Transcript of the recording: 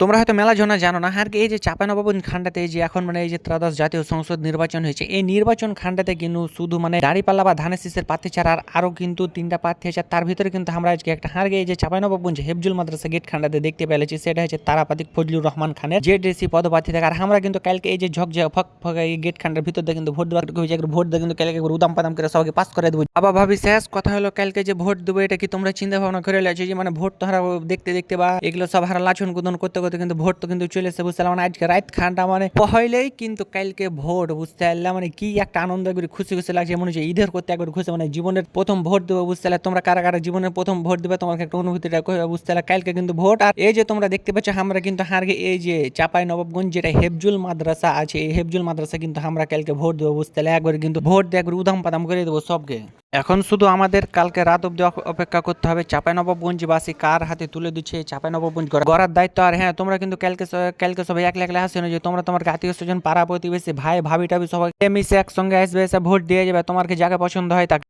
তোমরা হয়তো মেলা জনা জানো না আর কি এই যে চাঁপাইনবাবগঞ্জ খান্ডাতে এই যে এখন মানে এই যে ত্রয়োদশ জাতীয় সংসদ নির্বাচন হয়েছে, এই নির্বাচন খান্ডাতে কিন্তু শুধু মানে দাঁড়িপাল্লা বা ধানের শীষের প্রার্থী ছাড়া আর আরো কিন্তু 3টা প্রার্থী আছে। তার ভিতরে কিন্তু আমরা আজকে একটা হার এই যে চাঁপাইনবাবগঞ্জ হেফজুল মাদ্রাসা গেট খান্ডাতে দেখতে পেয়েছি, সেটা হচ্ছে তারাপাতিক ফজলুর রহমান খানের জেডিসি পদপ্রার্থী থাকে। আর আমরা কিন্তু কালকে এই যে ঝকঝা ফক ফক এই গেট খান্ডার ভিতর দিয়ে কিন্তু ভোট দেওয়ার ভোট দিয়ে কিন্তু কালকে উদাম পাদাম করে সবাইকে পাস করে দেবো। আবার ভাবি শেষ কথা হলো কালকে যে ভোট দেবো এটা কি তোমরা চিন্তা ভাবনা করে লেছো যে মানে ভোট তো হারা দেখতে দেখতে বা এগুলো সব হারা লাচন কুদন করতে করতে কিন্তু ভোট তো কিন্তু চলে এসে বুঝতে পারলাম। আজকে রাত খানটা মানে পহলেই কিন্তু কালকে ভোট বুঝতে পারলাম, মানে কি একটা আনন্দ একবার খুশি খুশি লাগছে, মনে হচ্ছে ঈদের করতে একবার খুশি, মানে জীবনের প্রথম ভোট দেবো বুঝতে পারলে। তোমরা কারা কারা জীবনের প্রথম ভোট দেবে তোমাকে একটা অনুভূতিটা বুঝতে পারলে। কালকে কিন্তু ভোট, আর এই যে তোমরা দেখতে পাচ্ছ আমরা কিন্তু হারগে এই যে চাঁপাইনবাবগঞ্জ যেটা হেফজুল মাদ্রাসা আছে, এই হেফজুল মাদ্রাসা কিন্তু আমরা কালকে ভোট দেবো বুঝতে পারলে। একবার কিন্তু ভোট দিয়ে একবার উদাম পাদাম করে দেবো সবকে। এখন শুধু আমাদের কালকে রাত অব্দি অপেক্ষা করতে হবে চাঁপাইনবাবগঞ্জবাসী কার হাতে তুলে দিচ্ছে এই চাঁপাইনবাবগঞ্জ গড়ার দায়িত্ব। আর হ্যাঁ, তোমরা কিন্তু কালকে সবাই একলা একলা আসে না, যে তোমরা তোমার আত্মীয় স্বজন পাড়া প্রতিবেশী ভাই ভাবি টাবি সবাই মিশে একসঙ্গে আসবে, এসে ভোট দিয়ে যাবে, তোমার কি যাকে পছন্দ হয় তাকে।